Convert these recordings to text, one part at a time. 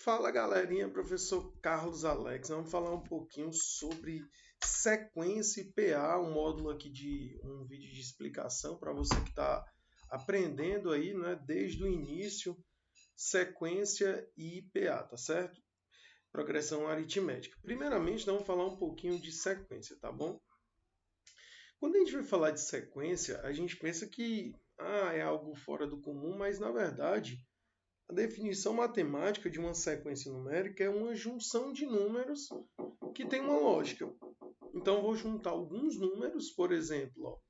Fala galerinha, professor Carlos Alex. Vamos falar um pouquinho sobre sequência e PA, um módulo aqui de um vídeo de explicação para você que está aprendendo aí, né, desde o início, sequência e PA, tá certo? Progressão aritmética. Primeiramente, vamos falar um pouquinho de sequência, tá bom? Quando a gente vai falar de sequência, a gente pensa que é algo fora do comum, mas na verdade a definição matemática de uma sequência numérica é uma junção de números que tem uma lógica. Então, eu vou juntar alguns números, por exemplo,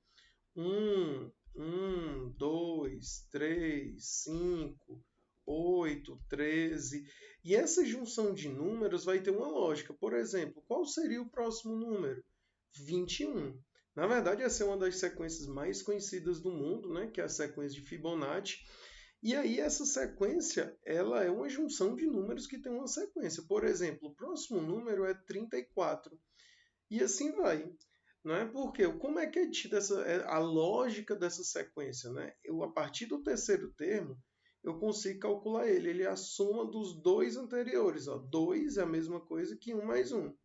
2, 3, 5, 8, 13. E essa junção de números vai ter uma lógica. Por exemplo, qual seria o próximo número? 21. Na verdade, essa é uma das sequências mais conhecidas do mundo, né? Que é a sequência de Fibonacci. E aí essa sequência, ela é uma junção de números que tem uma sequência. Por exemplo, o próximo número é 34. E assim vai. Não é? Porque como é que é tida a lógica dessa sequência? Né? A partir do terceiro termo, eu consigo calcular ele. Ele é a soma dos dois anteriores. 2 é a mesma coisa que 1 mais 1.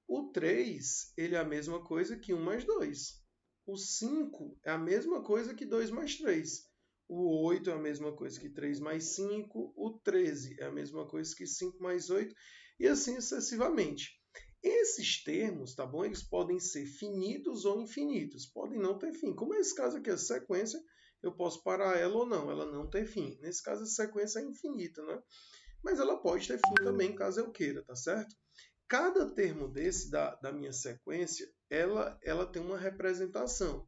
O 3 ele é a mesma coisa que 1 mais 2. O 5 é a mesma coisa que 2 mais 3. O 8 é a mesma coisa que 3 mais 5. O 13 é a mesma coisa que 5 mais 8. E assim sucessivamente. Esses termos, tá bom? Eles podem ser finitos ou infinitos. Podem não ter fim. Como nesse caso aqui, a sequência, eu posso parar ela ou não. Ela não tem fim. Nesse caso, a sequência é infinita, né? Mas ela pode ter fim também, caso eu queira, tá certo? Cada termo desse da minha sequência, ela tem uma representação.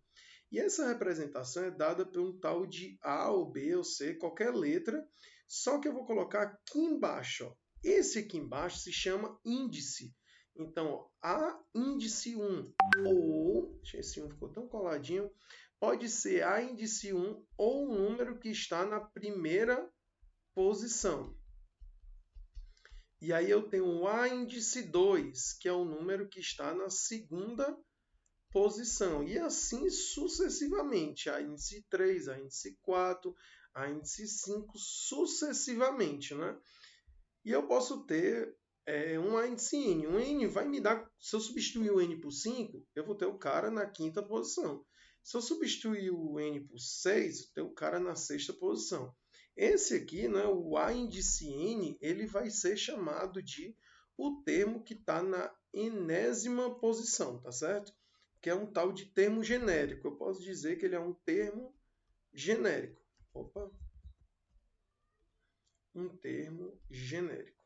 E essa representação é dada por um tal de A ou B ou C, qualquer letra, só que eu vou colocar aqui embaixo. Ó. Esse aqui embaixo se chama índice. Então, ó, A índice 1 ou, esse 1 ficou tão coladinho, pode ser A índice 1 ou um número que está na primeira posição. E aí eu tenho o A índice 2, que é o número que está na segunda posição. E assim sucessivamente. A índice 3, a índice 4, a índice 5, sucessivamente. Né? E eu posso ter um índice N. Um N vai me dar, se eu substituir o N por 5, eu vou ter o cara na quinta posição. Se eu substituir o N por 6, eu tenho o cara na sexta posição. Esse aqui, né, o A índice N, ele vai ser chamado de o termo que está na enésima posição, tá certo? Que é um tal de termo genérico. Eu posso dizer que ele é um termo genérico. Opa! Um termo genérico.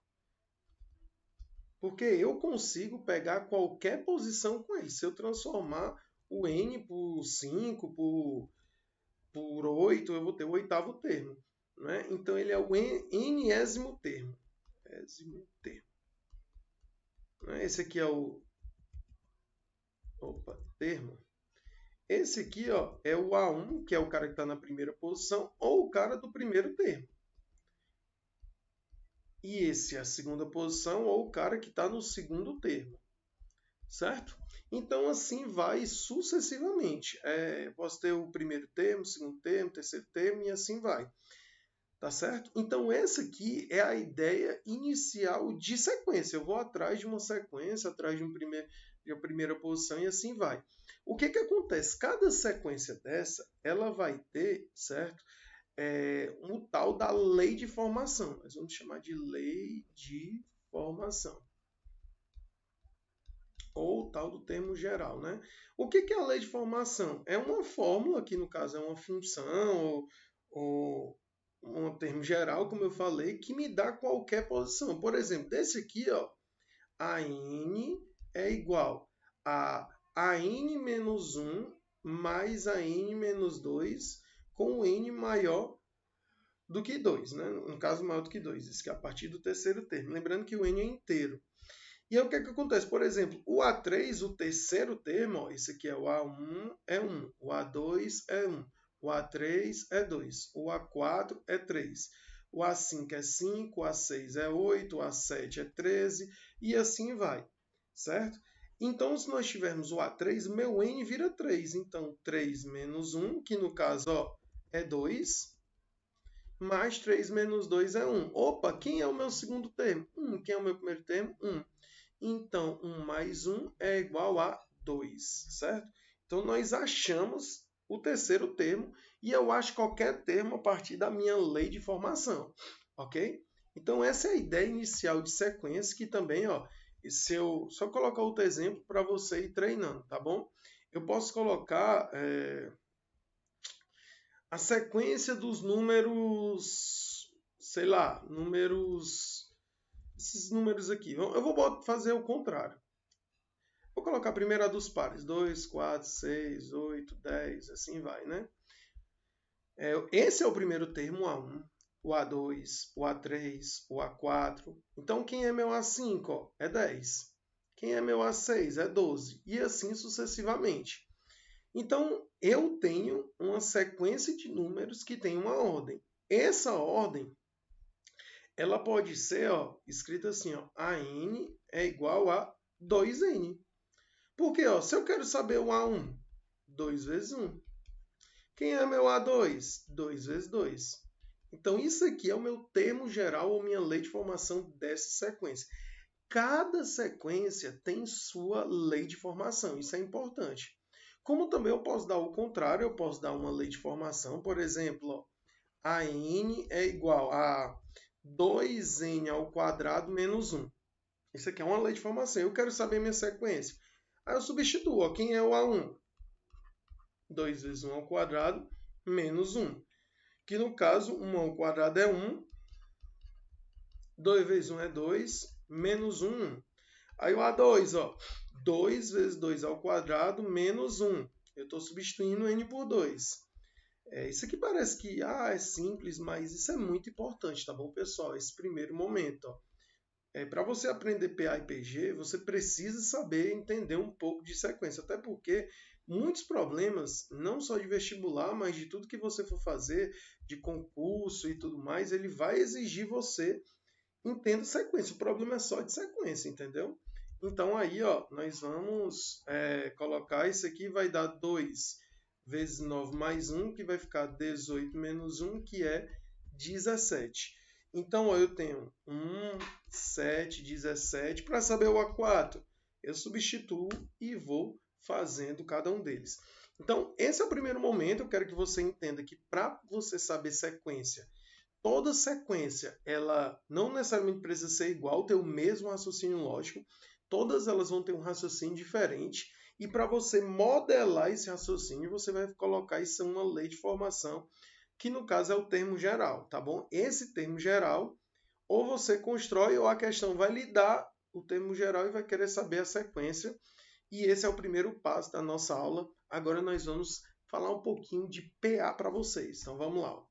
Porque eu consigo pegar qualquer posição com ele. Se eu transformar o N por 5, por 8, eu vou ter o oitavo termo. Né? Então, ele é o enésimo termo. Esse aqui é o termo. Esse aqui é o A1, que é o cara que está na primeira posição, ou o cara do primeiro termo. E esse é a segunda posição, ou o cara que está no segundo termo. Certo? Então, assim vai sucessivamente. Posso ter o primeiro termo, segundo termo, terceiro termo e assim vai. Tá certo? Então, essa aqui é a ideia inicial de sequência. Eu vou atrás de uma sequência, atrás de uma primeira posição e assim vai. O que acontece? Cada sequência dessa, ela vai ter, certo? Um tal da lei de formação. Nós vamos chamar de lei de formação. Ou o tal do termo geral. Né? O que é a lei de formação? É uma fórmula, que no caso é uma função, ou um termo geral, como eu falei, que me dá qualquer posição. Por exemplo, desse aqui, a n é igual a n menos 1 mais a n menos 2 com o n maior do que 2. Né? No caso, maior do que 2. Isso que é a partir do terceiro termo. Lembrando que o n é inteiro. E aí o que acontece? Por exemplo, o A3, o terceiro termo, esse aqui é o A1, é 1. O A2 é 1. O A3 é 2. O A4 é 3. O A5 é 5. O A6 é 8. O A7 é 13. E assim vai. Certo? Então, se nós tivermos o A3, meu N vira 3. Então, 3 menos 1, que no caso é 2. mais 3 menos 2 é 1. Opa, quem é o meu segundo termo? 1. Quem é o meu primeiro termo? 1. Então, 1 mais 1 é igual a 2, certo? Então, nós achamos o terceiro termo e eu acho qualquer termo a partir da minha lei de formação, ok? Então, essa é a ideia inicial de sequência que também, ó, se eu só colocar outro exemplo para você ir treinando, tá bom? Eu posso colocar a sequência dos números, sei lá, esses números aqui. Eu vou fazer o contrário. Vou colocar primeiro a dos pares, 2, 4, 6, 8, 10, assim vai, né? Esse é o primeiro termo, o A1, o A2, o A3, o A4. Então, quem é meu A5? Ó, é 10. Quem é meu A6? É 12. E assim sucessivamente. Então, eu tenho uma sequência de números que tem uma ordem. Essa ordem, ela pode ser escrita assim, AN é igual a 2N. Porque se eu quero saber o A1, 2 vezes 1. Quem é meu A2? 2 vezes 2. Então, isso aqui é o meu termo geral ou minha lei de formação dessa sequência. Cada sequência tem sua lei de formação, isso é importante. Como também eu posso dar o contrário, eu posso dar uma lei de formação, por exemplo, a n é igual a 2n ao quadrado menos 1. Isso aqui é uma lei de formação. Eu quero saber minha sequência. Aí eu substituo. Quem é o A1? 2 vezes 1 ao quadrado menos 1. Que no caso, 1 ao quadrado é 1. 2 vezes 1 é 2. Menos 1. Aí o A2, 2 vezes 2 ao quadrado menos 1. Eu estou substituindo n por 2. Isso aqui parece que é simples, mas isso é muito importante, tá bom, pessoal? Esse primeiro momento. Para você aprender PA e PG, você precisa saber entender um pouco de sequência, até porque muitos problemas, não só de vestibular, mas de tudo que você for fazer, de concurso e tudo mais, ele vai exigir você entenda sequência. O problema é só de sequência, entendeu? Então aí, nós vamos colocar isso aqui, vai dar 2 vezes 9 mais 1, que vai ficar 18 menos 1, que é 17. Então, eu tenho 1, 7, 17. Para saber o A4, eu substituo e vou fazendo cada um deles. Então, esse é o primeiro momento. Eu quero que você entenda que para você saber sequência, toda sequência, ela não necessariamente precisa ser igual, ter o mesmo raciocínio lógico. Todas elas vão ter um raciocínio diferente. E para você modelar esse raciocínio, você vai colocar isso em uma lei de formação, que no caso é o termo geral, tá bom? Esse termo geral, ou você constrói, ou a questão vai lhe dar o termo geral e vai querer saber a sequência. E esse é o primeiro passo da nossa aula. Agora nós vamos falar um pouquinho de PA para vocês. Então vamos lá.